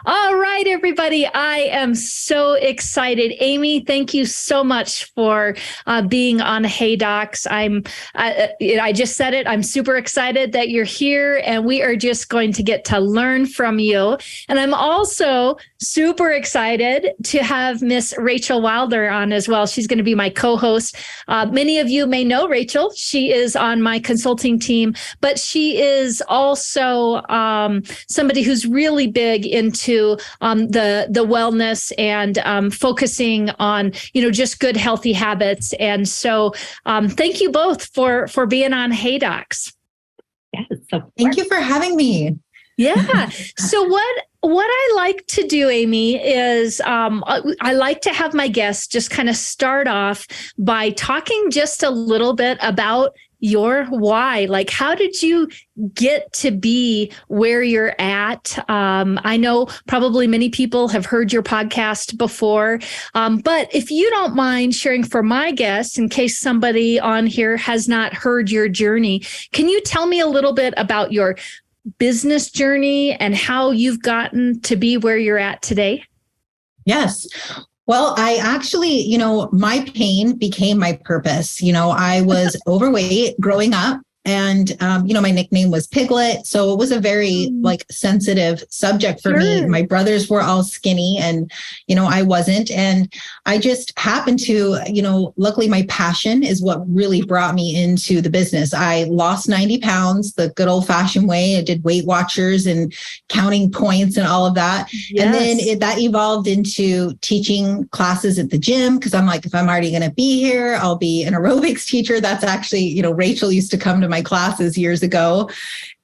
All right, everybody. I am so excited. Amy, thank you so much for being on Hey Docs. I just said it. I'm super excited that you're here, and we are just going to get to learn from you. And I'm also super excited to have Miss Rachel Wilder on as well. She's going to be my co-host. Many of you may know Rachel. She is on my consulting team, but she is also somebody who's really big into the wellness and focusing on, just good, healthy habits. And so thank you both for being on Hey Docs. Yes, thank you for having me. Yeah. So what I like to do, Amy, is I like to have my guests just kind of start off by talking just a little bit about your why. Like, how did you get to be where you're at? I know probably many people have heard your podcast before, but if you don't mind sharing for my guests, in case somebody on here has not heard your journey, can you tell me a little bit about your business journey and how you've gotten to be where you're at today? Yes. Well, I actually, my pain became my purpose. I was overweight growing up. And, my nickname was Piglet. So it was a very sensitive subject for me. My brothers were all skinny and, I wasn't. And I just happened to, luckily my passion is what really brought me into the business. I lost 90 pounds the good old fashioned way. I did Weight Watchers and counting points and all of that. Yes. And then that evolved into teaching classes at the gym. Cause I'm like, if I'm already going to be here, I'll be an aerobics teacher. That's actually, Rachel used to come to my classes years ago.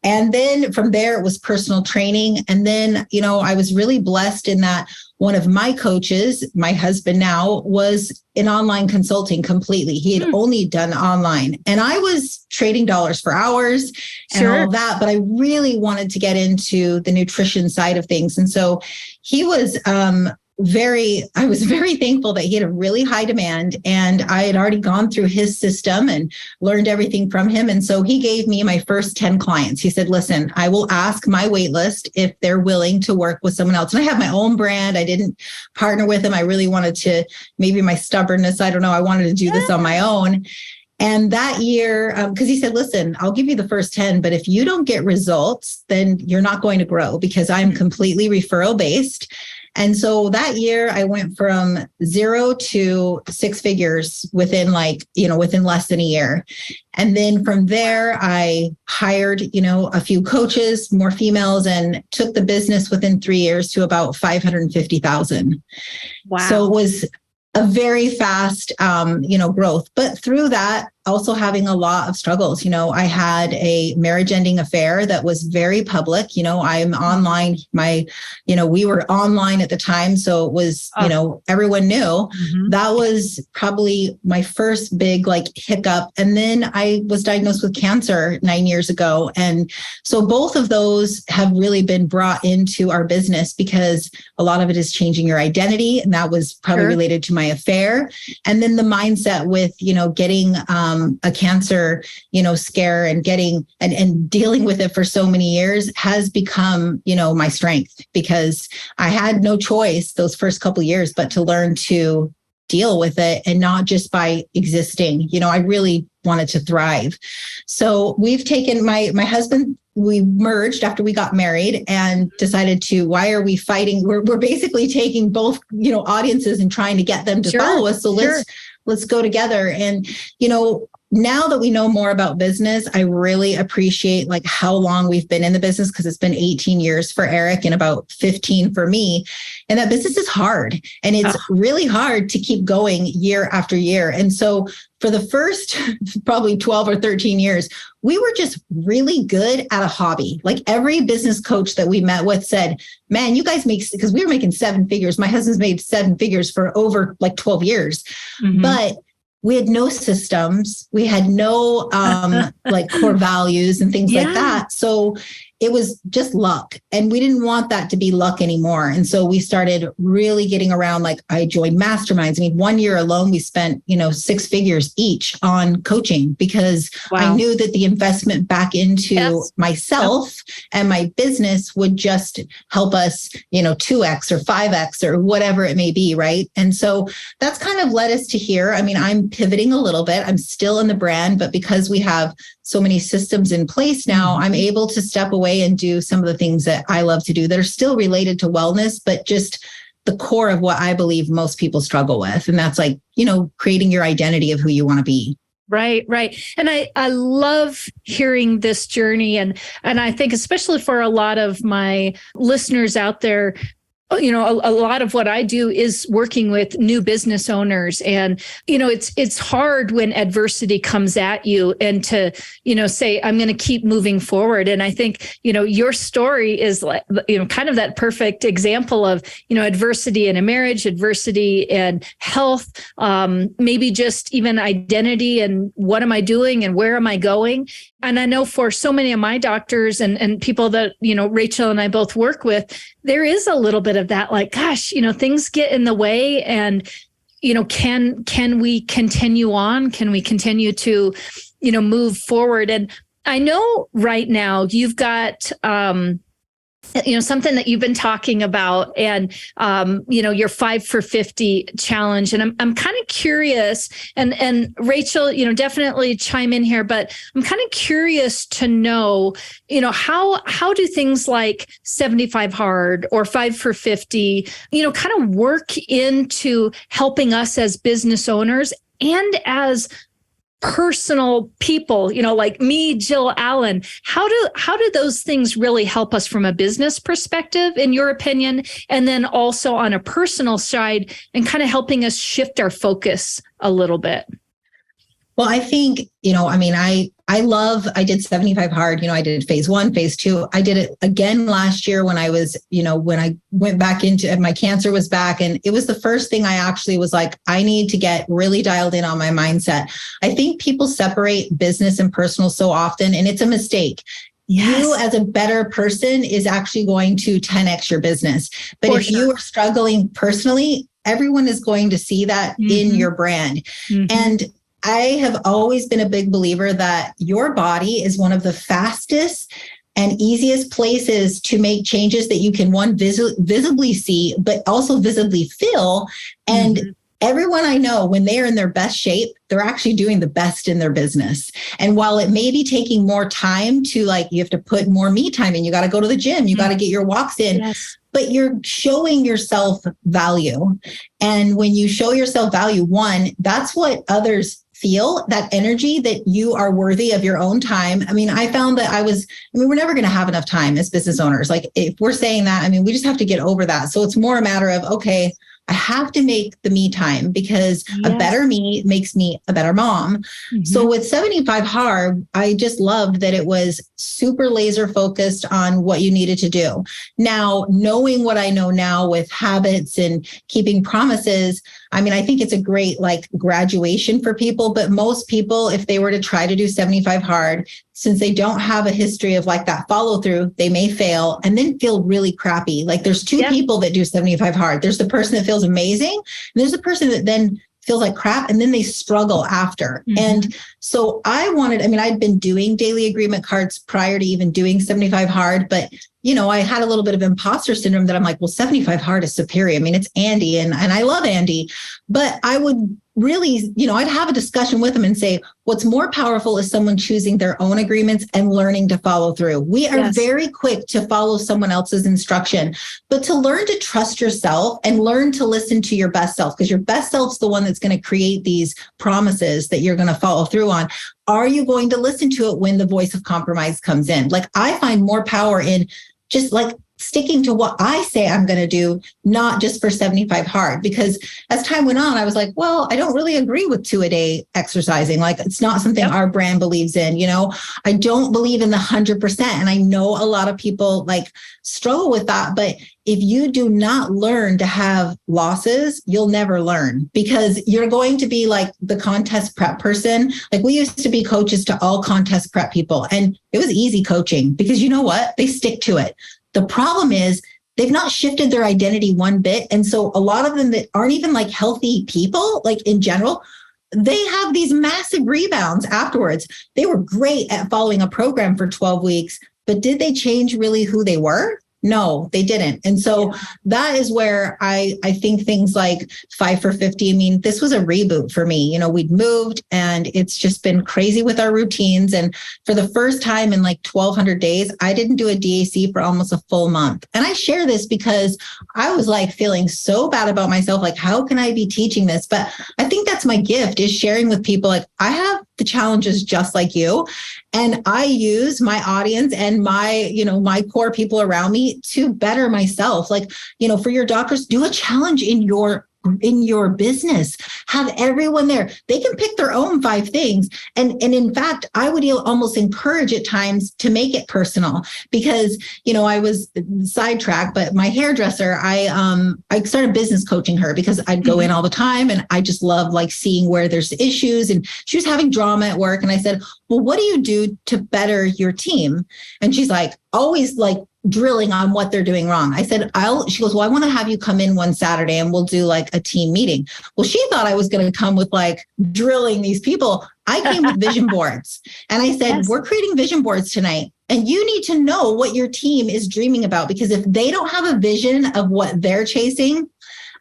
And then from there, it was personal training. And then, I was really blessed in that one of my coaches, my husband now, was in online consulting completely. He had only done online. And I was trading dollars for hours and all that, but I really wanted to get into the nutrition side of things. And so he was, I was very thankful that he had a really high demand, and I had already gone through his system and learned everything from him. And so he gave me my first 10 clients. He said, listen, I will ask my wait list if they're willing to work with someone else. And I have my own brand. I didn't partner with him. I really wanted to, maybe my stubbornness, I don't know. I wanted to do this on my own. And that year, because he said, listen, I'll give you the first 10, but if you don't get results, then you're not going to grow, because I'm completely referral based. And so that year I went from 0 to 6 figures within within less than a year. And then from there, I hired, a few coaches, more females, and took the business within 3 years to about 550,000. Wow. So it was a very fast, growth. But through that, also having a lot of struggles. I had a marriage ending affair that was very public. I'm online. We were online at the time. So it was, everyone knew. Mm-hmm. That was probably my first big hiccup. And then I was diagnosed with cancer 9 years ago. And so both of those have really been brought into our business, because a lot of it is changing your identity. And that was probably related to my affair. And then the mindset with, getting, a cancer, scare and getting and dealing with it for so many years has become, my strength, because I had no choice those first couple of years, but to learn to deal with it, and not just by existing. I really wanted to thrive. So we've taken my husband, we merged after we got married and decided to, why are we fighting? We're basically taking both, audiences and trying to get them to follow us. So let's go together. And, now that we know more about business, I really appreciate how long we've been in the business, because it's been 18 years for Eric and about 15 for me. And that business is hard, and it's really hard to keep going year after year. And so for the first probably 12 or 13 years, we were just really good at a hobby. Every business coach that we met with said, man, you guys because we were making 7 figures. My husband's made 7 figures for over 12 years. Mm-hmm. But we had no systems. We had no core values and things like that. So it was just luck. And we didn't want that to be luck anymore. And so we started really getting around, like I joined masterminds. I mean, 1 year alone, we spent, 6 figures each on coaching because I knew that the investment back into myself and my business would just help us, 2x or 5x or whatever it may be. Right. And so that's kind of led us to here. I mean, I'm pivoting a little bit. I'm still in the brand, but because we have so many systems in place now, I'm able to step away and do some of the things that I love to do that are still related to wellness, but just the core of what I believe most people struggle with. And that's like, creating your identity of who you want to be. Right. And I love hearing this journey. And I think especially for a lot of my listeners out there, a lot of what I do is working with new business owners. And, it's hard when adversity comes at you and to, say, I'm going to keep moving forward. And I think, your story is like, kind of that perfect example of, adversity in a marriage, adversity in health, maybe just even identity and what am I doing and where am I going? And I know for so many of my doctors and people that, Rachel and I both work with, there is a little bit of that, like, gosh, things get in the way and, can we continue on? Can we continue to, move forward? And I know right now you've got, something that you've been talking about and, your 5 for 50 challenge. And I'm kind of curious and Rachel, definitely chime in here, but I'm kind of curious to know, how do things like 75 hard or 5 for 50, kind of work into helping us as business owners and as personal people, like me, Jill Allen. How do those things really help us from a business perspective, in your opinion, and then also on a personal side and kind of helping us shift our focus a little bit? Well, I think, I did 75 hard, I did phase 1, phase 2. I did it again last year when I was, when I went back into, my cancer was back. And it was the first thing I actually was like, I need to get really dialed in on my mindset. I think people separate business and personal so often, and it's a mistake. Yes. You as a better person is actually going to 10x your business. But if you are struggling personally, everyone is going to see that in your brand. And I have always been a big believer that your body is one of the fastest and easiest places to make changes that you can, one, visibly see, but also visibly feel. And everyone I know, when they are in their best shape, they're actually doing the best in their business. And while it may be taking more time to, like, you have to put more me time in, you got to go to the gym, you got to get your walks in, but you're showing yourself value. And when you show yourself value, one, that's what others feel, that energy that you are worthy of your own time. I mean, I found that we're never going to have enough time as business owners. Like, if we're saying that, we just have to get over that. So it's more a matter of, okay, I have to make the me time because a better me makes me a better mom. So with 75 hard, I just loved that it was super laser focused on what you needed to do. Now, knowing what I know now with habits and keeping promises, I think it's a great graduation for people, but most people, if they were to try to do 75 hard, since they don't have a history of that follow through, they may fail and then feel really crappy. Like, there's two people that do 75 hard. There's the person that feels amazing, and there's the person that then feels like crap and then they struggle after. And so I'd been doing daily agreement cards prior to even doing 75 hard, but I had a little bit of imposter syndrome that I'm like, well, 75 hard is superior. It's Andy and I love Andy, but I would really, I'd have a discussion with them and say, what's more powerful is someone choosing their own agreements and learning to follow through. We are very quick to follow someone else's instruction, but to learn to trust yourself and learn to listen to your best self, because your best self's the one that's going to create these promises that you're going to follow through on. Are you going to listen to it when the voice of compromise comes in? Like, I find more power in just sticking to what I say I'm going to do, not just for 75 hard. Because as time went on, I was like, well, I don't really agree with 2 a day exercising. Like, it's not something our brand believes in. I don't believe in the 100%. And I know a lot of people like struggle with that. But if you do not learn to have losses, you'll never learn, because you're going to be like the contest prep person. Like, we used to be coaches to all contest prep people, and it was easy coaching because you know what? They stick to it. The problem is they've not shifted their identity one bit. And so a lot of them that aren't even like healthy people, like in general, they have these massive rebounds afterwards. They were great at following a program for 12 weeks, but did they change really who they were? No, they didn't. And so that is where I think things like 5 for 50, I mean, this was a reboot for me. We'd moved and it's just been crazy with our routines. And for the first time in like 1,200 days, I didn't do a DAC for almost a full month. And I share this because I was like feeling so bad about myself. Like, how can I be teaching this? But I think that's my gift, is sharing with people. Like, I have the challenges just like you. And I use my audience and my core people around me to better myself. Like, for your doctors, do a challenge in your business. Have everyone there. They can pick their own 5 things. And in fact, I would almost encourage at times to make it personal, because, I was sidetracked, but my hairdresser, I started business coaching her because I'd go in all the time and I just love like seeing where there's issues, and she was having drama at work. And I said, well, what do you do to better your team? And she's like, always like drilling on what they're doing wrong. I said, she goes, well, I want to have you come in one Saturday and we'll do like a team meeting. Well, she thought I was going to come with like drilling these people. I came with vision boards, and I said, we're creating vision boards tonight. And you need to know what your team is dreaming about, because if they don't have a vision of what they're chasing,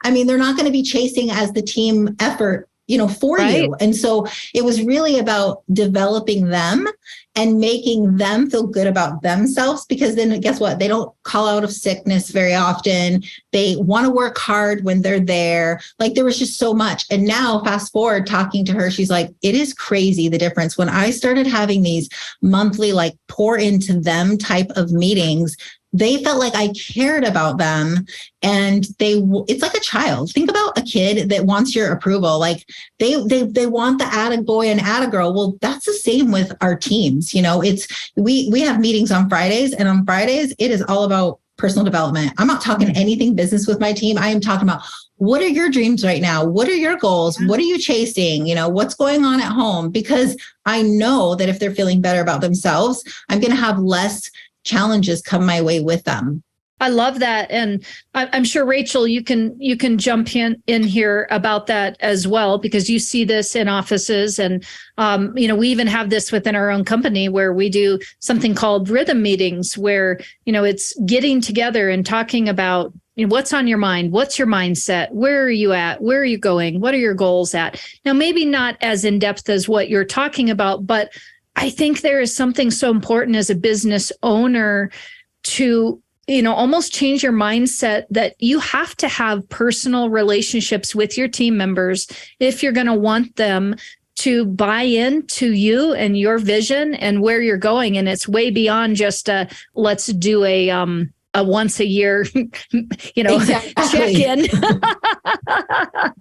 I mean, they're not going to be chasing as the team effort, for you. And so it was really about developing them and making them feel good about themselves, because then guess what? They don't call out of sickness very often. They want to work hard when they're there. Like, there was just so much. And now fast forward, talking to her, she's like, it is crazy the difference. When I started having these monthly, like, pour into them type of meetings, they felt like I cared about them, and it's like a child. Think about a kid that wants your approval. Like, they want the attaboy and attagirl. Well, that's the same with our teams. We have meetings on Fridays, and on Fridays it is all about personal development. I'm not talking anything business with my team. I am talking about, what are your dreams right now? What are your goals? What are you chasing? What's going on at home? Because I know that if they're feeling better about themselves, I'm going to have less challenges come my way with them. I love that. And I'm sure, Rachel, you can jump in here about that as well, because you see this in offices. And, we even have this within our own company where we do something called rhythm meetings, where, it's getting together and talking about, what's on your mind? What's your mindset? Where are you at? Where are you going? What are your goals at? Now, maybe not as in depth as what you're talking about, but I think there is something so important as a business owner to, almost change your mindset that you have to have personal relationships with your team members if you're going to want them to buy into you and your vision and where you're going. And it's way beyond just let's do a once a year, check in.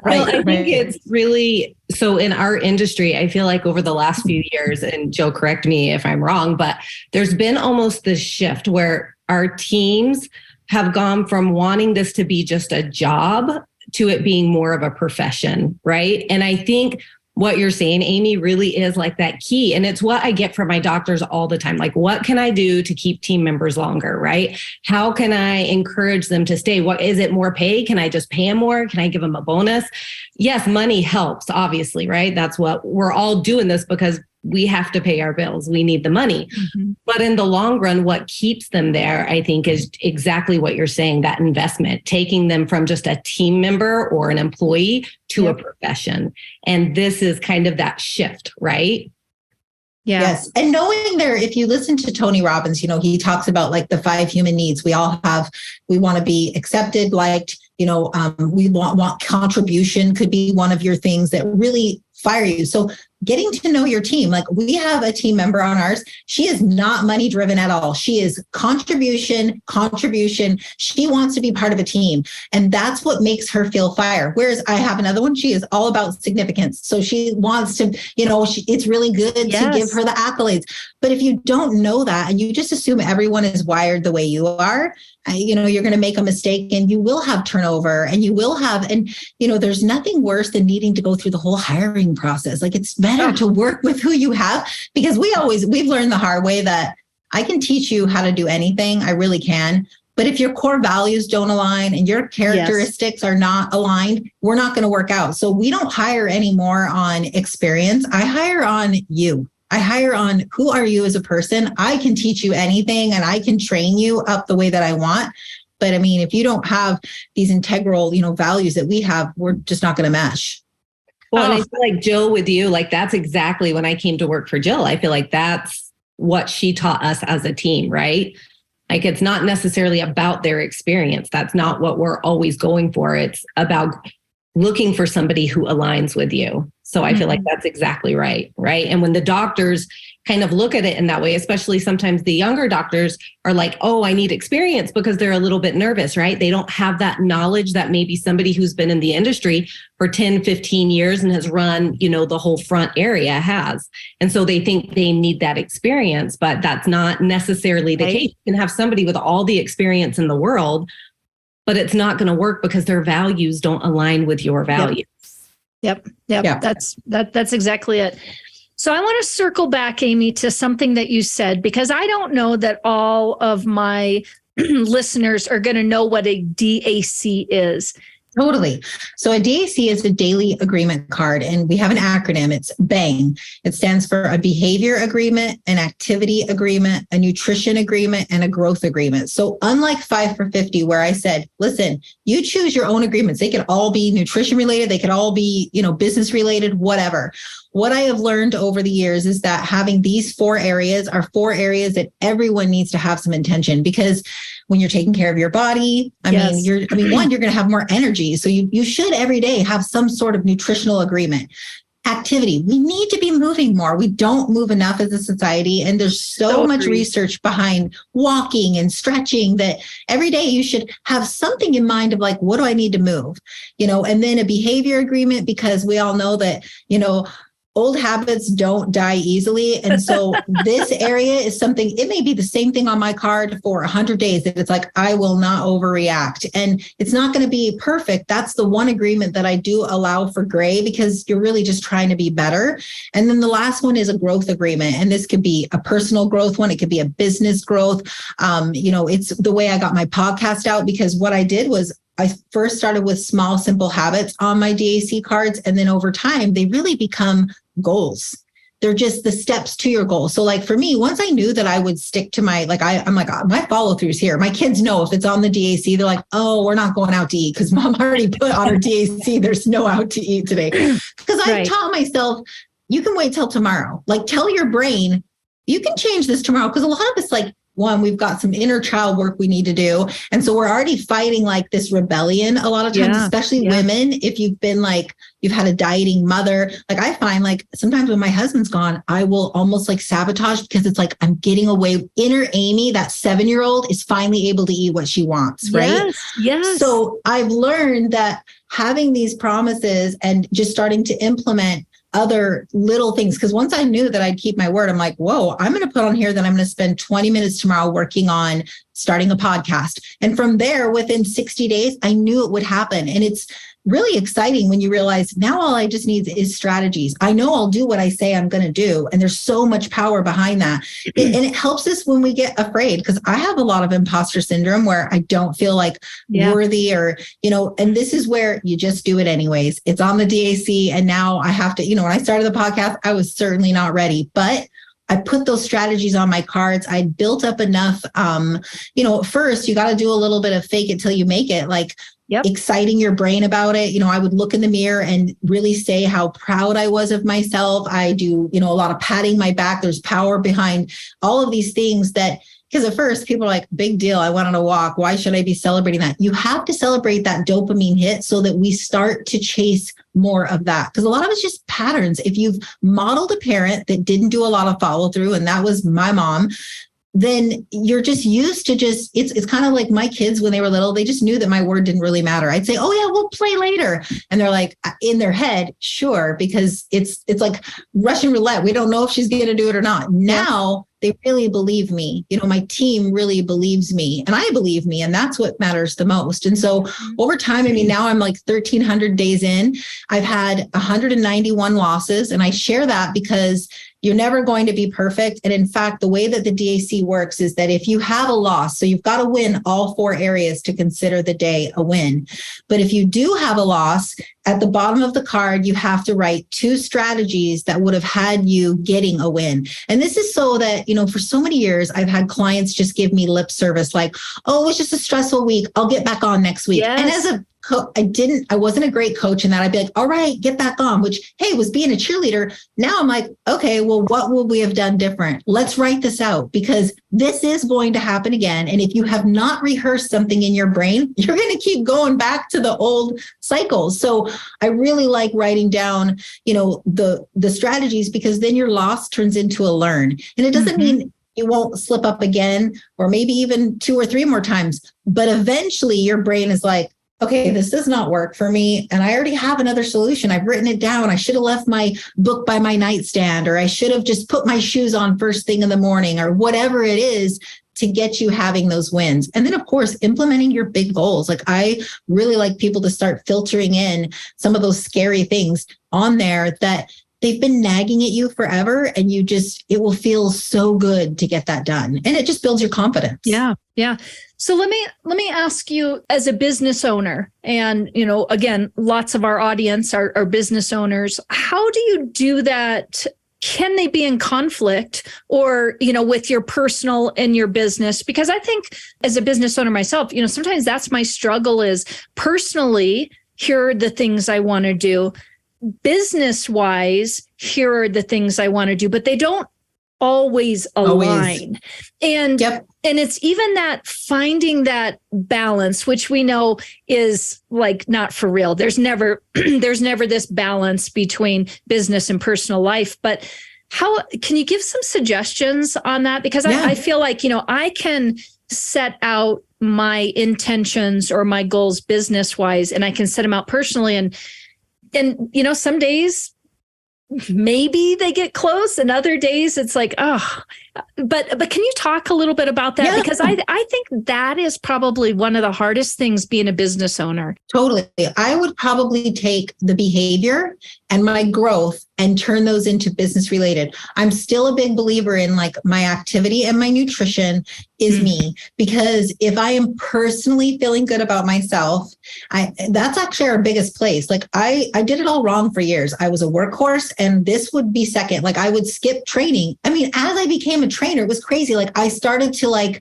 Well, I think it's really, so in our industry, I feel like over the last few years, and Joe, correct me if I'm wrong, but there's been almost this shift where our teams have gone from wanting this to be just a job to it being more of a profession, right? And I think what you're saying, Amy, really is like that key. And it's what I get from my doctors all the time. Like, what can I do to keep team members longer, right? How can I encourage them to stay? What is it, more pay? Can I just pay them more? Can I give them a bonus? Yes, money helps, obviously, right? That's what we're all doing this because we have to pay our bills. We need the money. Mm-hmm. But in the long run, what keeps them there, I think, is exactly what you're saying, that investment, taking them from just a team member or an employee to a profession. And this is kind of that shift, right? Yeah. Yes. And knowing if you listen to Tony Robbins, he talks about like the 5 human needs we all have. We want to be accepted, liked, we want contribution could be one of your things that really fire you. So getting to know your team. Like we have a team member on ours. She is not money driven at all. She is contribution. She wants to be part of a team. And that's what makes her feel fire. Whereas I have another one. She is all about significance. So she wants to, it's really good to give her the accolades. But if you don't know that and you just assume everyone is wired the way you are, you're going to make a mistake and you will have turnover and there's nothing worse than needing to go through the whole hiring process. Like it's better to work with who you have, because we've learned the hard way that I can teach you how to do anything. I really can. But if your core values don't align and your characteristics are not aligned, we're not going to work out. So we don't hire anymore on experience. I hire on you. I hire on who are you as a person. I can teach you anything and I can train you up the way that I want. But I mean, if you don't have these integral, values that we have, we're just not going to mesh. Well, and I feel like Jill with you, like that's exactly when I came to work for Jill. I feel like that's what she taught us as a team, right? Like it's not necessarily about their experience. That's not what we're always going for. It's about looking for somebody who aligns with you. So I feel like that's exactly right. Right. And when the doctors kind of look at it in that way, especially sometimes the younger doctors are like, oh, I need experience because they're a little bit nervous, right? They don't have that knowledge that maybe somebody who's been in the industry for 10, 15 years and has run, the whole front area has. And so they think they need that experience, but that's not necessarily the case. You can have somebody with all the experience in the world, but it's not going to work because their values don't align with your values. Yep. That's exactly it. So I want to circle back, Amy, to something that you said, because I don't know that all of my listeners are going to know what a DAC is. Totally. So a DAC is a daily agreement card, and we have an acronym. It's BANG. It stands for a behavior agreement, an activity agreement, a nutrition agreement, and a growth agreement. So unlike 5 for 50, where I said, listen, you choose your own agreements. They could all be nutrition related. They could all be, business related, whatever. What I have learned over the years is that having these 4 areas are 4 areas that everyone needs to have some intention, because when you're taking care of your body, one, you're going to have more energy. So you should every day have some sort of nutritional agreement. Activity. We need to be moving more. We don't move enough as a society. And there's so much research behind walking and stretching that every day you should have something in mind of like, what do I need to move? And then a behavior agreement, because we all know that, old habits don't die easily. And so this area is something, it may be the same thing on my card for 100 days that it's like, I will not overreact. And it's not going to be perfect. That's the one agreement that I do allow for gray, because you're really just trying to be better. And then the last one is a growth agreement. And this could be a personal growth one. It could be a business growth. It's the way I got my podcast out, because what I did was I first started with small, simple habits on my DAC cards. And then over time, they really become goals. They're just the steps to your goal. So like for me, once I knew that I would stick to my, I'm like, my follow throughs here. My kids know if it's on the DAC, they're like, oh, we're not going out to eat because mom already put on her DAC. There's no out to eat today. Because I taught myself, you can wait till tomorrow. Like tell your brain, you can change this tomorrow. Because a lot of us one, we've got some inner child work we need to do. And so we're already fighting like this rebellion a lot of times, especially women. If you've been you've had a dieting mother, I find sometimes when my husband's gone, I will almost sabotage, because it's like, I'm getting away. Inner Amy, that 7-year-old, is finally able to eat what she wants. Right. Yes. So I've learned that having these promises and just starting to implement other little things. Because once I knew that I'd keep my word, I'm like, whoa, I'm going to put on here that I'm going to spend 20 minutes tomorrow working on starting a podcast. And from there, within 60 days, I knew it would happen. And it's really exciting when you realize now all I just need is strategies. I know I'll do what I say I'm going to do. And there's so much power behind that. And it helps us when we get afraid, because I have a lot of imposter syndrome where I don't feel worthy or, and this is where you just do it anyways. It's on the DAC. And now I have to, when I started the podcast, I was certainly not ready, but I put those strategies on my cards. I built up enough, first you got to do a little bit of fake it till you make it. Exciting your brain about it. I would look in the mirror and really say how proud I was of myself. I do, a lot of patting my back. There's power behind all of these things that because at first people are like, big deal, I went on a walk. Why should I be celebrating that? You have to celebrate that dopamine hit so that we start to chase more of that. Because a lot of it's just patterns. If you've modeled a parent that didn't do a lot of follow through, and that was my mom, then you're just used to it's kind of like my kids when they were little, they just knew that my word didn't really matter. I'd say, oh yeah, we'll play later. And they're like, in their head, sure, because it's like Russian roulette. We don't know if she's going to do it or not. Now they really believe me. My team really believes me and I believe me. And that's what matters the most. And so over time, now I'm like 1,300 days in, I've had 191 losses. And I share that because you're never going to be perfect. And in fact, the way that the DAC works is that if you have a loss, so you've got to win all 4 areas to consider the day a win. But if you do have a loss, at the bottom of the card, you have to write 2 strategies that would have had you getting a win. And this is so that, for so many years, I've had clients just give me lip service like, oh, it was just a stressful week. I'll get back on next week. Yes. And as a I wasn't a great coach in that. I'd be like, all right, get back on, which, hey, was being a cheerleader. Now I'm like, okay, well, what will we have done different? Let's write this out because this is going to happen again. And if you have not rehearsed something in your brain, you're going to keep going back to the old cycles. So I really like writing down, the strategies, because then your loss turns into a learn. And it doesn't mean you won't slip up again, or maybe even 2 or 3 more times. But eventually your brain is like, okay, this does not work for me. And I already have another solution. I've written it down. I should have left my book by my nightstand, or I should have just put my shoes on first thing in the morning, or whatever it is to get you having those wins. And then, of course, implementing your big goals. Like I really like people to start filtering in some of those scary things on there that they've been nagging at you forever. And it will feel so good to get that done. And it just builds your confidence. Yeah. Yeah. So let me ask you, as a business owner, and, again, lots of our audience are business owners. How do you do that? Can they be in conflict or, with your personal and your business? Because I think as a business owner myself, sometimes that's my struggle is personally, here are the things I want to do. Business wise, here are the things I want to do, but they don't always align. And it's even that finding that balance, which we know is like not for real. There's never this balance between business and personal life. But how can you give some suggestions on that? Because I feel like, I can set out my intentions or my goals business wise, and I can set them out personally. And some days maybe they get close, and other days it's like, oh, but can you talk a little bit about that? Yeah. Because I think that is probably one of the hardest things being a business owner. Totally. I would probably take the behavior and my growth and turn those into business related. I'm still a big believer in like my activity and my nutrition is me, because if I am personally feeling good about myself, that's actually our biggest place. Like I did it all wrong for years. I was a workhorse and this would be second. Like I would skip training. I mean, as I became a trainer, it was crazy. Like I started to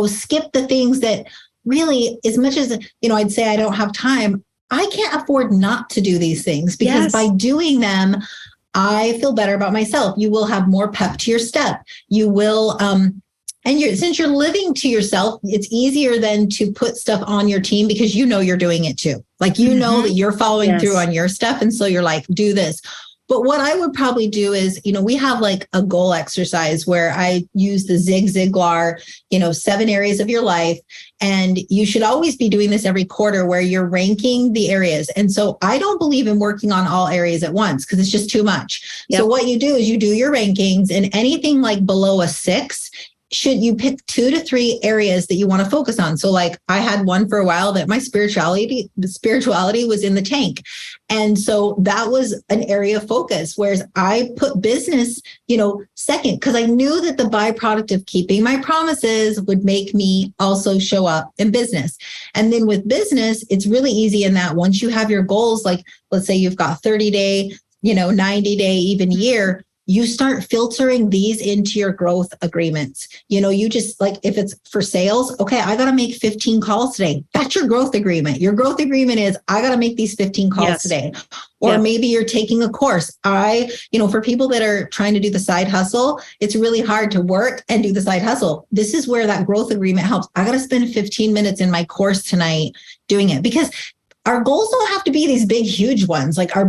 skip the things that really, as much as, I'd say I don't have time, I can't afford not to do these things, because by doing them, I feel better about myself. You will have more pep to your step. You will, since you're living to yourself, it's easier than to put stuff on your team because you're doing it too. Like, know that you're following through on your stuff. And so you're like, do this. But what I would probably do is, we have like a goal exercise where I use the Zig Ziglar, 7 areas of your life. And you should always be doing this every quarter where you're ranking the areas. And so I don't believe in working on all areas at once because it's just too much. Yep. So what you do is you do your rankings, and anything like below a 6, should you pick 2 to 3 areas that you want to focus on? So like I had one for a while that my spirituality was in the tank. And so that was an area of focus, whereas I put business, second, because I knew that the byproduct of keeping my promises would make me also show up in business. And then with business, it's really easy in that once you have your goals, like let's say you've got 30-day, 90-day, even year, you start filtering these into your growth agreements. You just like, if it's for sales, okay, I got to make 15 calls today. That's your growth agreement. Your growth agreement is I got to make these 15 calls today. Or maybe you're taking a course. For people that are trying to do the side hustle, it's really hard to work and do the side hustle. This is where that growth agreement helps. I got to spend 15 minutes in my course tonight doing it, because our goals don't have to be these big, huge ones. Like our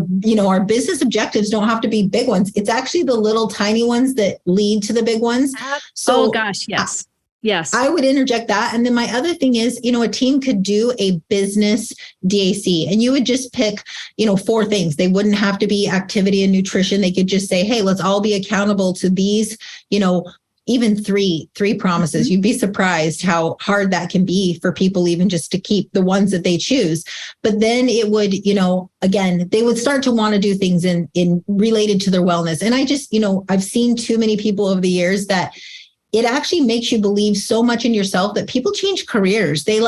business objectives don't have to be big ones. It's actually the little tiny ones that lead to the big ones. So, oh gosh, yes. Yes. I would interject that. And then my other thing is, a team could do a business DAC, and you would just pick, 4 things. They wouldn't have to be activity and nutrition. They could just say, hey, let's all be accountable to these, even three promises. Mm-hmm. You'd be surprised how hard that can be for people, even just to keep the ones that they choose. But then it would, again, they would start to want to do things in related to their wellness. And I just, I've seen too many people over the years that it actually makes you believe so much in yourself that people change careers. They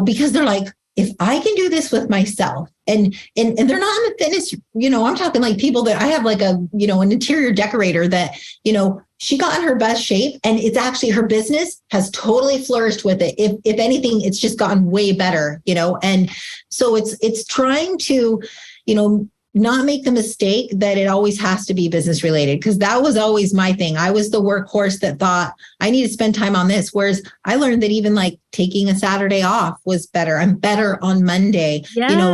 because they're like, if I can do this with myself, and they're not in the fitness, I'm talking like people that I have like an interior decorator that, she got in her best shape, and it's actually, her business has totally flourished with it. If anything, it's just gotten way better, and so it's trying to, not make the mistake that it always has to be business related, because that was always my thing. I was the workhorse that thought I need to spend time on this. Whereas I learned that even like taking a Saturday off was better. I'm better on Monday,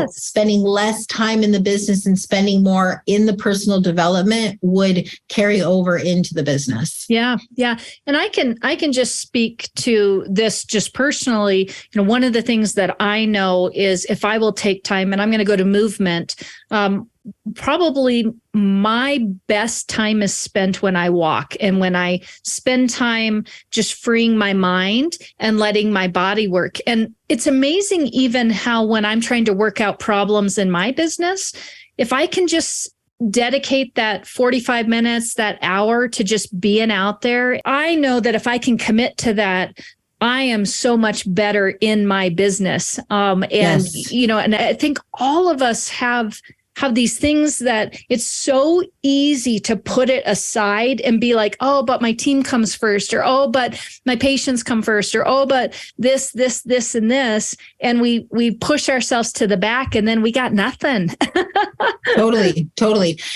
spending less time in the business and spending more in the personal development would carry over into the business. Yeah. Yeah. And I can just speak to this just personally. One of the things that I know is if I will take time, and I'm going to go to movement, probably my best time is spent when I walk, and when I spend time just freeing my mind and letting my body work. And it's amazing even how when I'm trying to work out problems in my business, if I can just dedicate that 45 minutes, that hour to just being out there, I know that if I can commit to that, I am so much better in my business. Yes. And I think all of us have these things that it's so easy to put it aside and be like, oh, but my team comes first, or, oh, but my patients come first, or, oh, but this, and this. And we push ourselves to the back, and then we got nothing. Totally.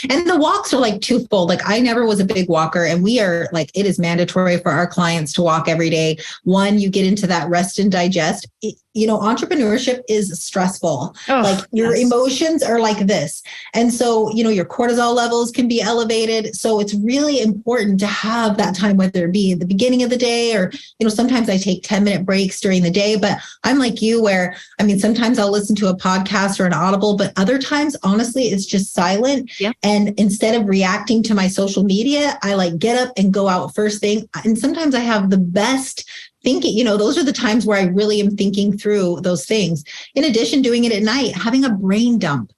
And the walks are like twofold. Like I never was a big walker, and we are like, it is mandatory for our clients to walk every day. One, you get into that rest and digest. Entrepreneurship is stressful. Like your emotions are like this. And so, your cortisol levels can be elevated. So it's really important to have that time, whether it be at the beginning of the day or, sometimes I take 10-minute breaks during the day, but I'm like you where, sometimes I'll listen to a podcast or an Audible, but other times, honestly, it's just silent. Yep. And instead of reacting to my social media, I like get up and go out first thing. And sometimes I have the best thinking, those are the times where I really am thinking through those things. In addition, doing it at night, having a brain dump,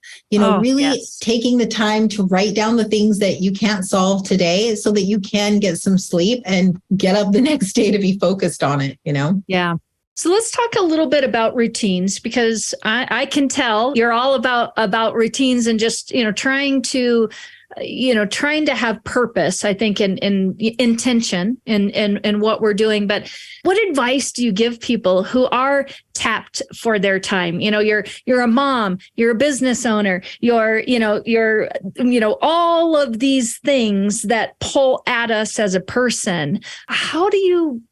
taking the time to write down the things that you can't solve today so that you can get some sleep and get up the next day to be focused on it, Yeah. So let's talk a little bit about routines, because I can tell you're all about routines and just, trying to have purpose, I think, in intention in what we're doing. But what advice do you give people who are tapped for their time? You're a mom, you're a business owner, you're all of these things that pull at us as a person. How do you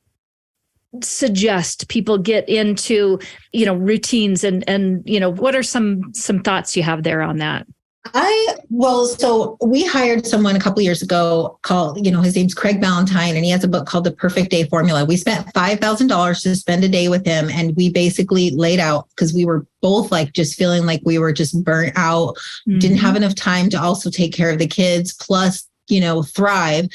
suggest people get into, routines and what are some thoughts you have there on that? So we hired someone a couple of years ago called, his name's Craig Ballantyne, and he has a book called The Perfect Day Formula. We spent $5,000 to spend a day with him, and we basically laid out, because we were both like just feeling like we were just burnt out, didn't have enough time to also take care of the kids, plus thrive.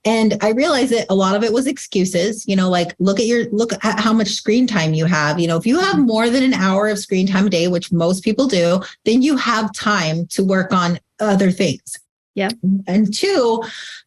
And I realized that a lot of it was excuses, like look at how much screen time you have. If you have more than an hour of screen time a day, which most people do, then you have time to work on other things. Yeah. And 2,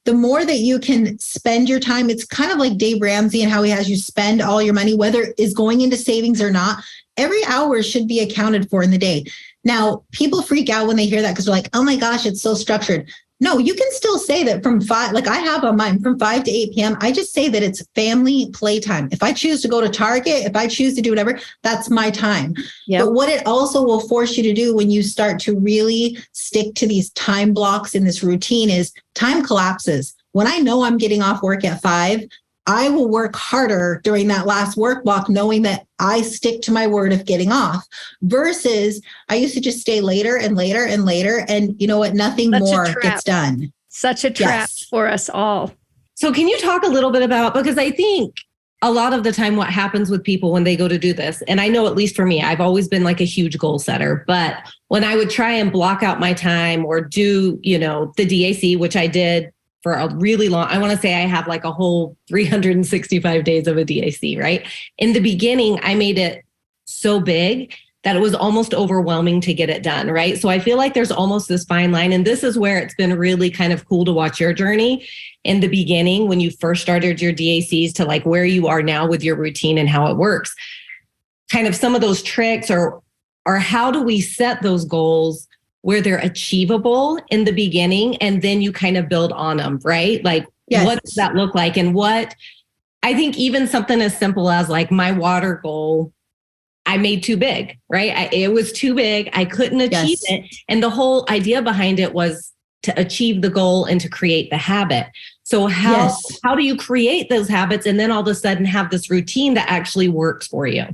the more that you can spend your time, it's kind of like Dave Ramsey and how he has you spend all your money, whether it is going into savings or not. Every hour should be accounted for in the day. Now, people freak out when they hear that because they're like, oh my gosh, it's so structured. No, you can still say that from 5, like I have on mine from 5 to 8 p.m. I just say that it's family playtime. If I choose to go to Target, if I choose to do whatever, that's my time. Yep. But what it also will force you to do when you start to really stick to these time blocks in this routine is time collapses. When I know I'm getting off work at 5, I will work harder during that last work block, knowing that I stick to my word of getting off, versus I used to just stay later and later and later. And you know what? Nothing more gets done. Such a trap for us all. So can you talk a little bit about, because I think a lot of the time what happens with people when they go to do this, and I know at least for me, I've always been like a huge goal setter, but when I would try and block out my time or do, the DAC, which I did for a really long, I want to say I have like a whole 365 days of a DAC, right? In the beginning, I made it so big that it was almost overwhelming to get it done, right? So I feel like there's almost this fine line. And this is where it's been really kind of cool to watch your journey in the beginning when you first started your DACs to like where you are now with your routine and how it works. Kind of some of those tricks or how do we set those goals where they're achievable in the beginning and then you kind of build on them, right? Like, What does that look like? And what I think even something as simple as like my water goal, I made too big, right? It was too big. I couldn't achieve it. And the whole idea behind it was to achieve the goal and to create the habit. So how do you create those habits and then all of a sudden have this routine that actually works for you?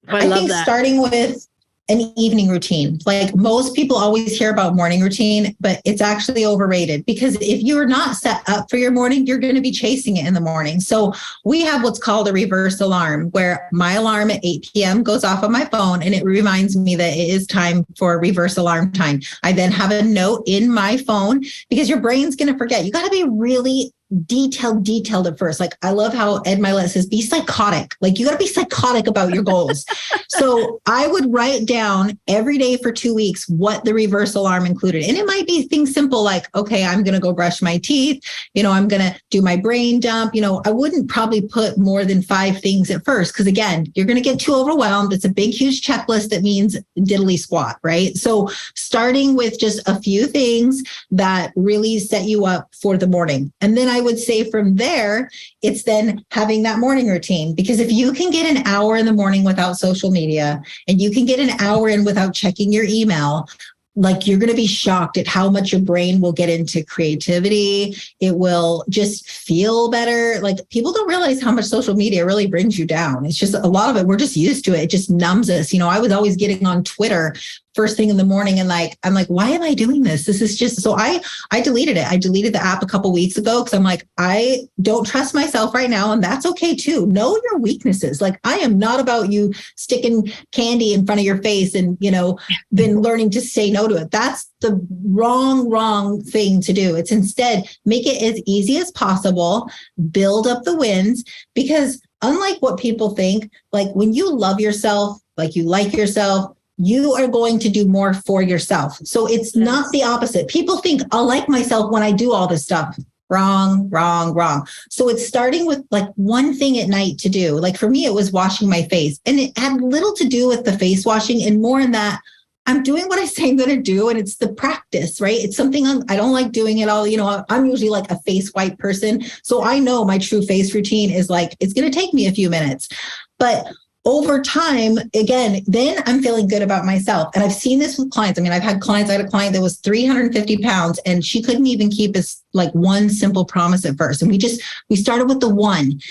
I think starting with an evening routine. Like most people always hear about morning routine, but it's actually overrated because if you're not set up for your morning, you're going to be chasing it in the morning. So we have what's called a reverse alarm where my alarm at 8 p.m. goes off on my phone and it reminds me that it is time for reverse alarm time. I then have a note in my phone because your brain's going to forget. You got to be really detailed at first. Like I love how Ed Milet says, be psychotic. Like you got to be psychotic about your goals. So I would write down every day for 2 weeks what the reverse alarm included. And it might be things simple like, okay, I'm going to go brush my teeth. I'm going to do my brain dump. I wouldn't probably put more than 5 things at first. Cause again, you're going to get too overwhelmed. It's a big, huge checklist that means diddly squat, right? So starting with just a few things that really set you up for the morning. And then I would say from there, it's then having that morning routine. Because if you can get an hour in the morning without social media and you can get an hour in without checking your email, like you're going to be shocked at how much your brain will get into creativity. It will just feel better. Like people don't realize how much social media really brings you down. It's just a lot of it. We're just used to it. It just numbs us. I was always getting on Twitter first thing in the morning and I'm like, why am I doing this? This is just, so I deleted it. I deleted the app a couple weeks ago because I'm like, I don't trust myself right now. And that's okay too. Know your weaknesses. Like I am not about you sticking candy in front of your face and, been learning to say no to it. That's the wrong thing to do. It's instead make it as easy as possible, build up the wins, because unlike what people think, like when you love yourself, like you like yourself, you are going to do more for yourself. So it's not the opposite. People think I'll like myself when I do all this stuff. Wrong. So it's starting with like one thing at night to do. Like for me, it was washing my face and it had little to do with the face washing and more in that I'm doing what I say I'm going to do. And it's the practice, right? It's something I don't like doing it all. I'm usually like a face wipe person. So I know my true face routine is like, it's going to take me a few minutes, but over time, again, then I'm feeling good about myself. And I've seen this with clients. I mean, I had a client that was 350 pounds and she couldn't even keep like one simple promise at first. And we started with the one.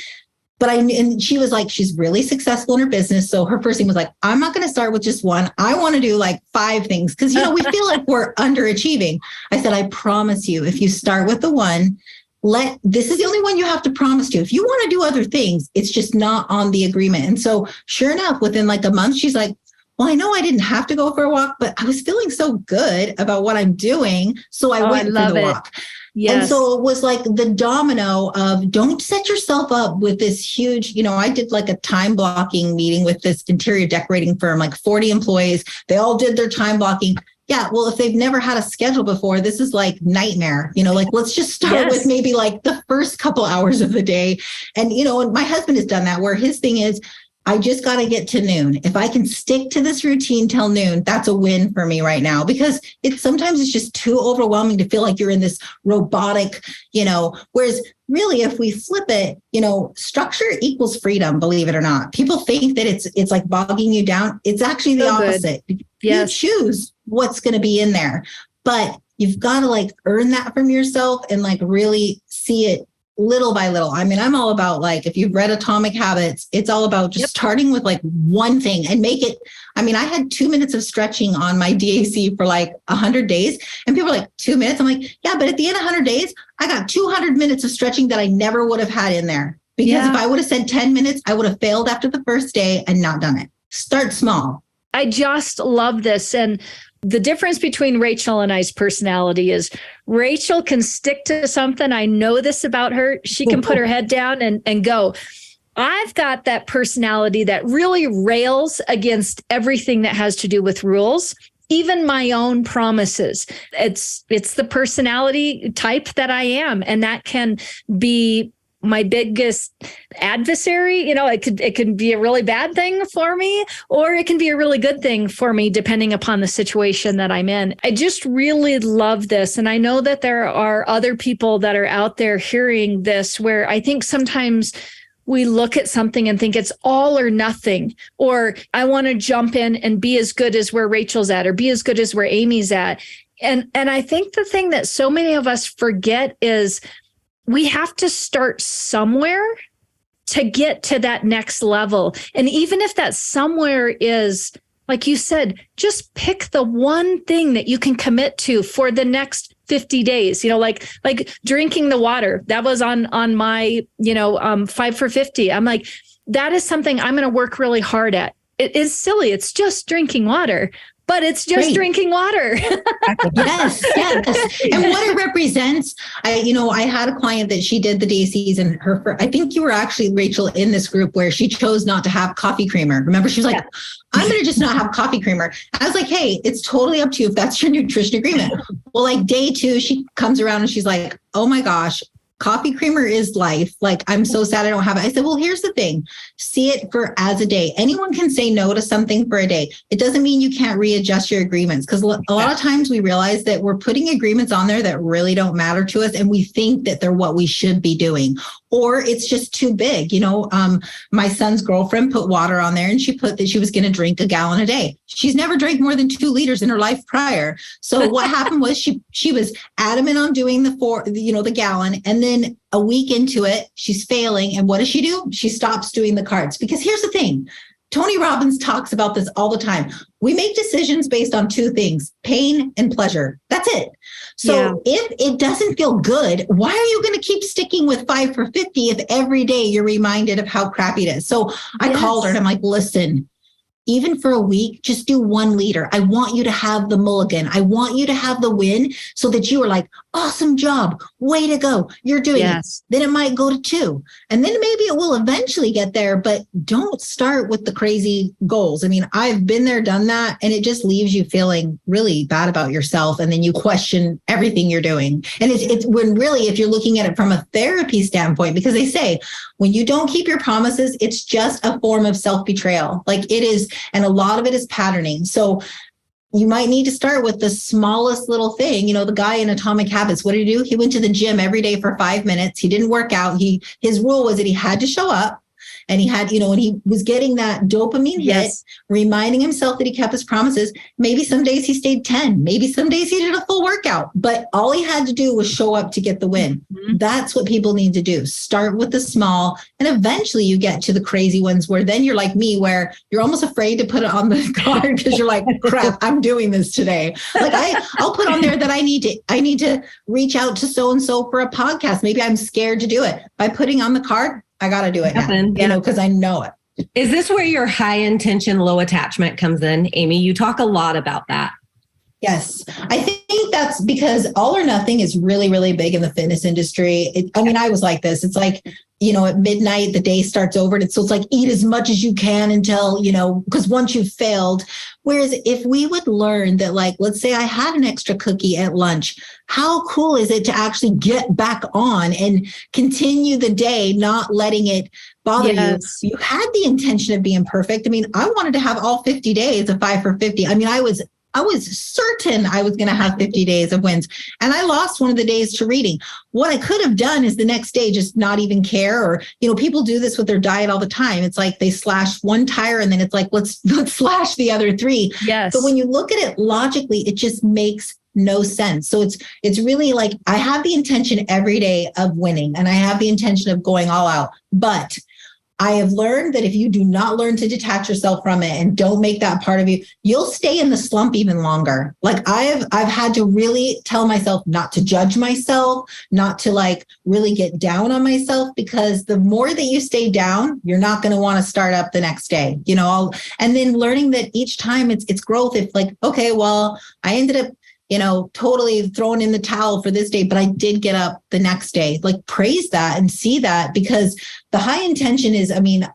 And she was like, she's really successful in her business. So her first thing was like, I'm not going to start with just one. I want to do like 5 things. Cause we feel like we're underachieving. I said, I promise you, if you start with the one, this is the only one you have to promise to. If you want to do other things, it's just not on the agreement. And so sure enough, within like a month, she's like, well, I know I didn't have to go for a walk, but I was feeling so good about what I'm doing. So I went for the walk. Yes. And so it was like the domino of don't set yourself up with this huge, I did like a time blocking meeting with this interior decorating firm, like 40 employees. They all did their time blocking. Yeah. Well, if they've never had a schedule before, this is like nightmare, like let's just start with maybe like the first couple hours of the day. And, and my husband has done that where his thing is, I just got to get to noon. If I can stick to this routine till noon, that's a win for me right now, because sometimes it's just too overwhelming to feel like you're in this robotic, whereas really, if we flip it, structure equals freedom, believe it or not. People think that it's like bogging you down. It's actually the opposite. Yes. You choose what's going to be in there, but you've got to like earn that from yourself and like really see it little by little. I mean, I'm all about like, if you've read Atomic Habits, it's all about just starting with like one thing and make it. I mean, I had 2 minutes of stretching on my DAC for like 100 days. And people are like, 2 minutes? I'm like, yeah, but at the end of 100 days, I got 200 minutes of stretching that I never would have had in there. Because if I would have said 10 minutes, I would have failed after the first day and not done it. Start small. I just love this. And the difference between Rachel and I's personality is Rachel can stick to something. I know this about her. She can put her head down and go. I've got that personality that really rails against everything that has to do with rules, even my own promises. It's the personality type that I am. And that can be my biggest adversary. It can be a really bad thing for me, or it can be a really good thing for me, depending upon the situation that I'm in. I just really love this. And I know that there are other people that are out there hearing this, where I think sometimes we look at something and think it's all or nothing, or I want to jump in and be as good as where Rachel's at, or be as good as where Amy's at. And I think the thing that so many of us forget is we have to start somewhere to get to that next level. And even if that somewhere is, like you said, just pick the one thing that you can commit to for the next 50 days, like drinking the water. That was on my, 5 for 50. I'm like, that is something I'm going to work really hard at. It is silly. It's just drinking water. But it's just drinking water. Yes. And what it represents, I had a client that she did the DACs, and I think you were actually, Rachel, in this group where she chose not to have coffee creamer. Remember, she was like, I'm going to just not have coffee creamer. I was like, hey, it's totally up to you if that's your nutrition agreement. Well, like day 2, she comes around and she's like, oh my gosh, coffee creamer is life. Like, I'm so sad I don't have it. I said, well, here's the thing. See it for as a day. Anyone can say no to something for a day. It doesn't mean you can't readjust your agreements, because a lot of times we realize that we're putting agreements on there that really don't matter to us, and we think that they're what we should be doing, or it's just too big. My son's girlfriend put water on there, and she put that she was going to drink a gallon a day. She's never drank more than 2 liters in her life prior. So what happened was she was adamant on doing the gallon, and then a week into it, she's failing. And what does she do? She stops doing the cards. Because here's the thing. Tony Robbins talks about this all the time. We make decisions based on 2 things, pain and pleasure. That's it. So if it doesn't feel good, why are you going to keep sticking with 5 for 50 if every day you're reminded of how crappy it is? So I called her and I'm like, listen, even for a week, just do 1 liter. I want you to have the mulligan. I want you to have the win, so that you are like, awesome job. Way to go. You're doing it. Then it might go to 2. And then maybe it will eventually get there, but don't start with the crazy goals. I mean, I've been there, done that, and it just leaves you feeling really bad about yourself. And then you question everything you're doing. And it's when really, if you're looking at it from a therapy standpoint, because they say when you don't keep your promises, it's just a form of self-betrayal. Like it is. And a lot of it is patterning. So you might need to start with the smallest little thing. The guy in Atomic Habits, what did he do? He went to the gym every day for 5 minutes. He didn't work out. His rule was that he had to show up. And he had, when he was getting that dopamine hit, reminding himself that he kept his promises. Maybe some days he stayed 10, maybe some days he did a full workout, but all he had to do was show up to get the win. Mm-hmm. That's what people need to do. Start with the small, and eventually you get to the crazy ones where then you're like me, where you're almost afraid to put it on the card because you're like, crap, I'm doing this today. Like I'll put on there that I need to reach out to so-and-so for a podcast. Maybe I'm scared to do it. By putting on the card, I got to do it now, because I know it. Is this where your high intention, low attachment comes in, Amy? You talk a lot about that. Yes. I think that's because all or nothing is really, really big in the fitness industry. I was like this. It's like, at midnight, the day starts over. And so it's like, eat as much as you can until, because once you've failed. Whereas if we would learn that, like, let's say I had an extra cookie at lunch, how cool is it to actually get back on and continue the day, not letting it bother Yes. you. You had the intention of being perfect. I mean, I wanted to have all 50 days of 5 for 50. I mean, I was certain I was going to have 50 days of wins. And I lost one of the days to reading. What I could have done is the next day just not even care. Or, people do this with their diet all the time. It's like they slash one tire and then it's like, let's slash the other 3. Yes. But when you look at it logically, it just makes no sense. So it's really like I have the intention every day of winning and I have the intention of going all out. But I have learned that if you do not learn to detach yourself from it and don't make that part of you, you'll stay in the slump even longer. Like I've had to really tell myself not to judge myself, not to like really get down on myself, because the more that you stay down, you're not going to want to start up the next day, and then learning that each time it's growth. If like, okay, well, I ended up totally throwing in the towel for this day, but I did get up the next day. Like praise that and see that, because the high intention is,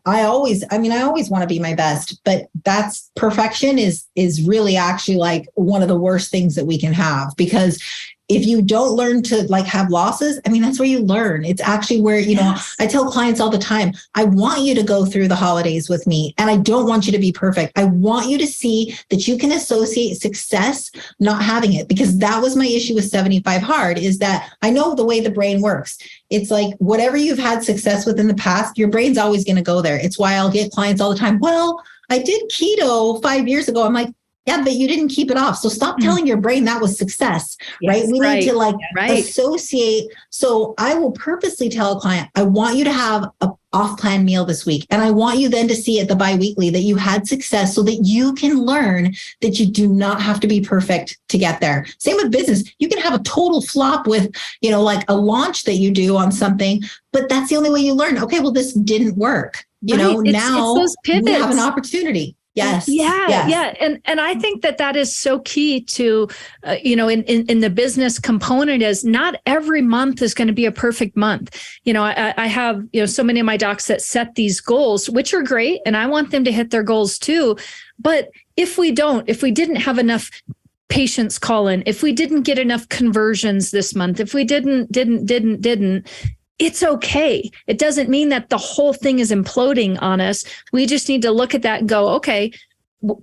I always want to be my best, but that's perfection is really actually like one of the worst things that we can have, because if you don't learn to like have losses, that's where you learn. It's actually where, Yes. I tell clients all the time, I want you to go through the holidays with me and I don't want you to be perfect. I want you to see that you can associate success, not having it, because that was my issue with 75 Hard is that I know the way the brain works. It's like whatever you've had success with in the past, your brain's always going to go there. It's why I'll get clients all the time. Well, I did keto 5 years ago. I'm like, yeah, but you didn't keep it off. So stop telling your brain that was success, right? We need to associate. So I will purposely tell a client, I want you to have a off-plan meal this week. And I want you then to see at the biweekly that you had success so that you can learn that you do not have to be perfect to get there. Same with business. You can have a total flop with, like a launch that you do on something, but that's the only way you learn. Okay, well, this didn't work. Now it's those pivots. We have an opportunity. Yes. Yeah. And I think that is so key to, in the business component is not every month is going to be a perfect month. I have, so many of my docs that set these goals, which are great. And I want them to hit their goals too. But if we didn't have enough patients call in, if we didn't get enough conversions this month, if we didn't, it's okay. It doesn't mean that the whole thing is imploding on us. We just need to look at that and go, okay,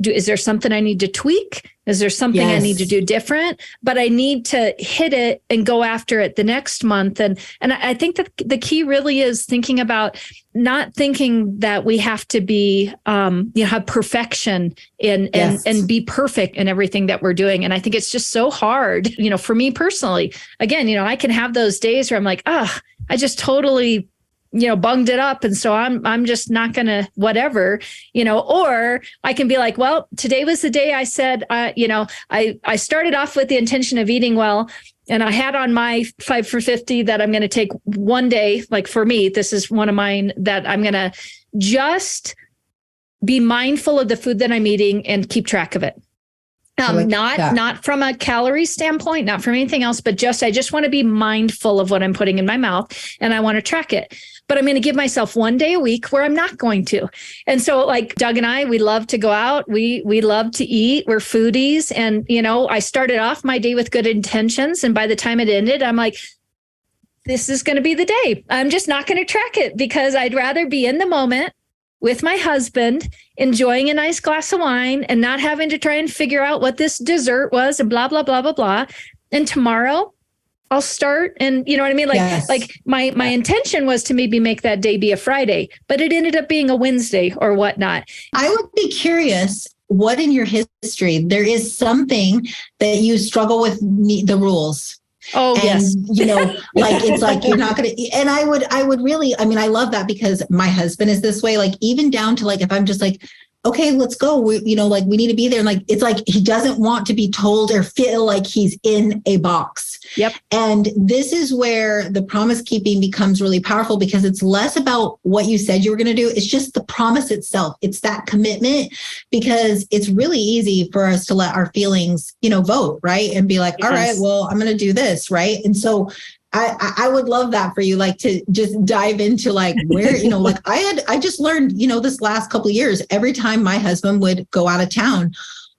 is there something I need to tweak? Is there something I need to do different? But I need to hit it and go after it the next month. And I think that the key really is thinking about not thinking that we have to be, have perfection and be perfect in everything that we're doing. And I think it's just so hard, for me personally. Again, I can have those days where I'm like, I just totally, bunged it up. And so I'm just not going to whatever, or I can be like, well, today was the day I said, I started off with the intention of eating well. And I had on my 5 for 50 that I'm going to take one day. Like for me, this is one of mine that I'm going to just be mindful of the food that I'm eating and keep track of it. Not from a calorie standpoint, not from anything else, but I just want to be mindful of what I'm putting in my mouth and I want to track it. But I'm going to give myself one day a week where I'm not going to. And so like Doug and I, we love to go out. We love to eat. We're foodies. And, I started off my day with good intentions. And by the time it ended, I'm like, this is going to be the day. I'm just not going to track it because I'd rather be in the moment with my husband, enjoying a nice glass of wine and not having to try and figure out what this dessert was and blah, blah, blah, blah, blah. And tomorrow I'll start. And you know what I mean? Like my intention was to maybe make that day be a Friday, but it ended up being a Wednesday or whatnot. I would be curious what in your history, there is something that you struggle with the rules. Oh, and, yes. It's like, you're not going to, and I would really, I love that because my husband is this way, like even down to like, if I'm just like, okay, let's go. We need to be there. And like, it's like, he doesn't want to be told or feel like he's in a box. Yep. And this is where the promise keeping becomes really powerful because it's less about what you said you were going to do. It's just the promise itself. It's that commitment because it's really easy for us to let our feelings, vote, right. And be like, all right, well, I'm going to do this. Right. And so I would love that for you, like to just dive into like where, like I just learned, this last couple of years, every time my husband would go out of town,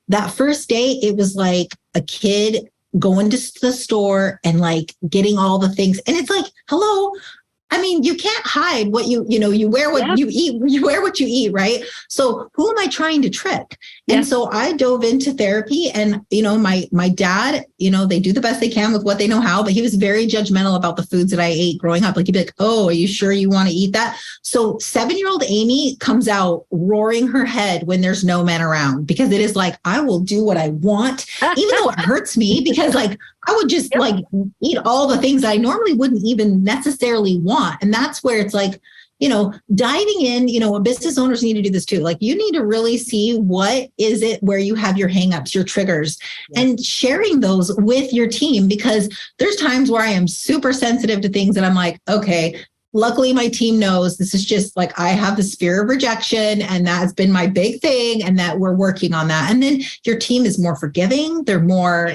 that first day, it was like a kid going to the store and like getting all the things. And it's like, hello, I mean, you can't hide what you wear what you eat, you wear what you eat, right? So who am I trying to trick? And so I dove into therapy, and, my dad, they do the best they can with what they know how, but he was very judgmental about the foods that I ate growing up. Like, he'd be like, "Oh, are you sure you want to eat that?" So 7-year-old Amy comes out roaring her head when there's no men around, because it is like, I will do what I want, even though it hurts me, because like, I would just eat all the things I normally wouldn't even necessarily want. And that's where it's like, diving in, business owners need to do this too. Like, you need to really see what is it where you have your hangups, your triggers, and sharing those with your team, because there's times where I am super sensitive to things that I'm like, okay, luckily my team knows this is just like, I have this fear of rejection, and that has been my big thing, and that we're working on that. And then your team is more forgiving. They're more,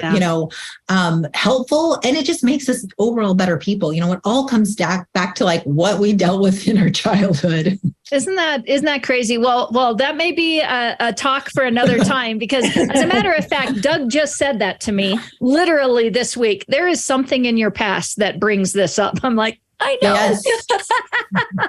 helpful. And it just makes us overall better people. It all comes back to like what we dealt with in our childhood. Isn't that crazy? Well, that may be a talk for another time, because as a matter of fact, Doug just said that to me literally this week. There is something in your past that brings this up. I'm like, I know. Yes.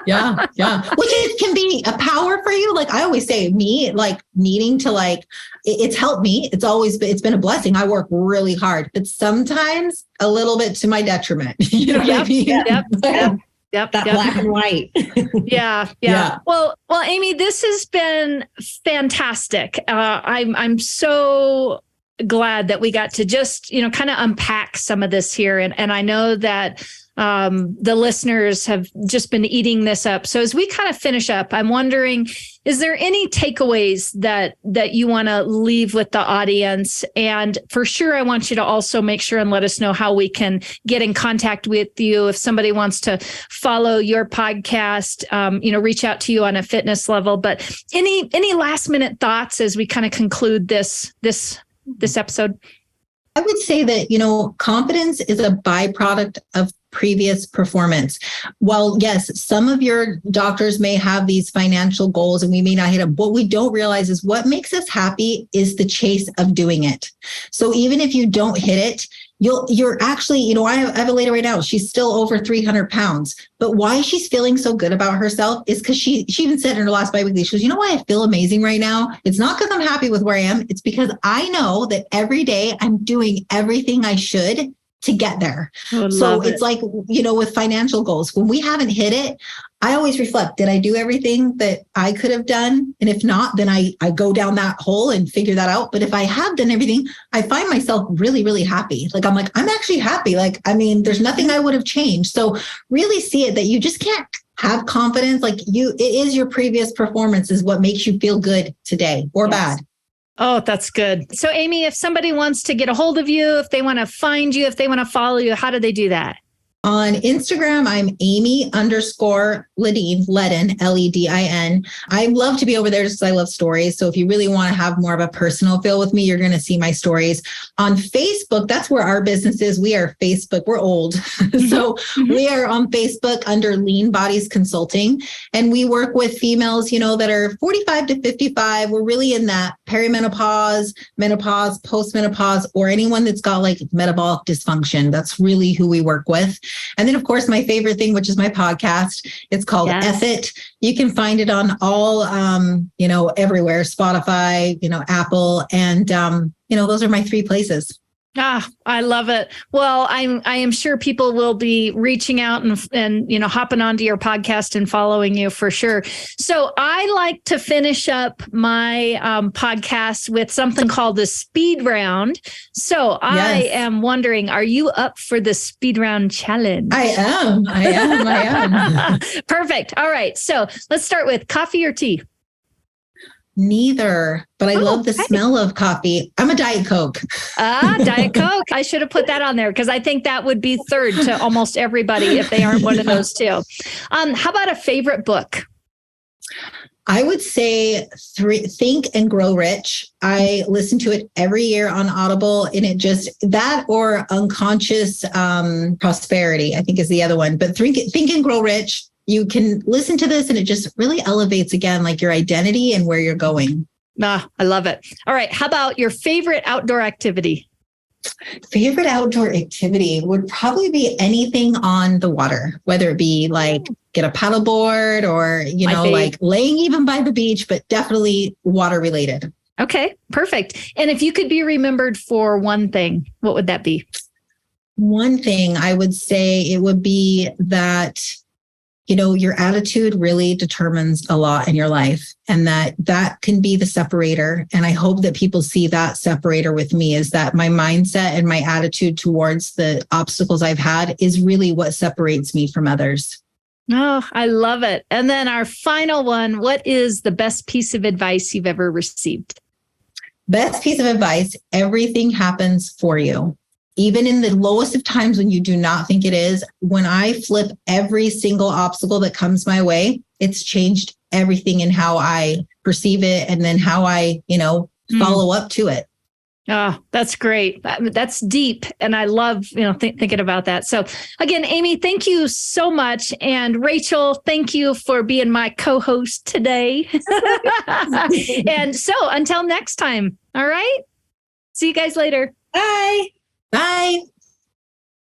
Yeah. Which can be a power for you. Like I always say, me, like needing to it's helped me. It's been a blessing. I work really hard, but sometimes a little bit to my detriment. You know what I mean? Yep. That black and white. Yeah. Well, Amy, this has been fantastic. I'm so glad that we got to just, kind of unpack some of this here. And I know that the listeners have just been eating this up. So as we kind of finish up, I'm wondering, is there any takeaways that you want to leave with the audience? And for sure, I want you to also make sure and let us know how we can get in contact with you. If somebody wants to follow your podcast, reach out to you on a fitness level. But any last minute thoughts as we kind of conclude this episode? I would say that, confidence is a byproduct of previous performance. While yes, some of your doctors may have these financial goals and we may not hit them, what we don't realize is what makes us happy is the chase of doing it. So even if you don't hit it, you're actually, I have a lady right now, she's still over 300 pounds, but why she's feeling so good about herself is because she even said in her last biweekly, she goes, "You know why I feel amazing right now? It's not because I'm happy with where I am. It's because I know that every day I'm doing everything I should to get there." So it's like, with financial goals, when we haven't hit it, I always reflect, did I do everything that I could have done? And if not, then I go down that hole and figure that out. But if I have done everything, I find myself really, really happy. Like, I'm actually happy. Like, there's nothing I would have changed. So really see it that you just can't have confidence. Like it is your previous performance is what makes you feel good today or bad. Oh, that's good. So Amy, if somebody wants to get a hold of you, if they want to find you, if they want to follow you, how do they do that? On Instagram, I'm Amy_Ledin, Ledin. I love to be over there just because I love stories. So if you really want to have more of a personal feel with me, you're going to see my stories. On Facebook, that's where our business is. We are Facebook. We're old. So we are on Facebook under Lean Bodies Consulting. And we work with females, that are 45 to 55. We're really in that perimenopause, menopause, postmenopause, or anyone that's got like metabolic dysfunction. That's really who we work with. And then, of course, my favorite thing, which is my podcast, it's called F-It. You can find it on all, everywhere, Spotify, Apple. And, those are my 3 places. I love it. Well, I am sure people will be reaching out and hopping onto your podcast and following you for sure. So I like to finish up my podcast with something called the speed round. So I am wondering, are you up for the speed round challenge? I am. Perfect. All right. So let's start with coffee or tea. Neither, but I love the smell of coffee. I'm a Diet Coke. Diet Coke. I should have put that on there because I think that would be third to almost everybody if they aren't one of those two. How about a favorite book? I would say Think and Grow Rich. I listen to it every year on Audible, and it just that or Unconscious Prosperity, I think is the other one. But Think and Grow Rich. You can listen to this and it just really elevates again, like your identity and where you're going. I love it. All right. How about your favorite outdoor activity? Favorite outdoor activity would probably be anything on the water, whether it be like get a paddleboard or, like laying even by the beach, but definitely water related. Okay, perfect. And if you could be remembered for one thing, what would that be? One thing I would say it would be that, your attitude really determines a lot in your life, and that can be the separator. And I hope that people see that separator with me, is that my mindset and my attitude towards the obstacles I've had is really what separates me from others. Oh, I love it. And then our final one, what is the best piece of advice you've ever received? Best piece of advice, everything happens for you. Even in the lowest of times when you do not think it is, when I flip every single obstacle that comes my way, it's changed everything in how I perceive it and then how I, follow up to it. Oh, that's great. That's deep. And I love, thinking about that. So again, Amy, thank you so much. And Rachel, thank you for being my co-host today. And so until next time. All right. See you guys later. Bye. Bye.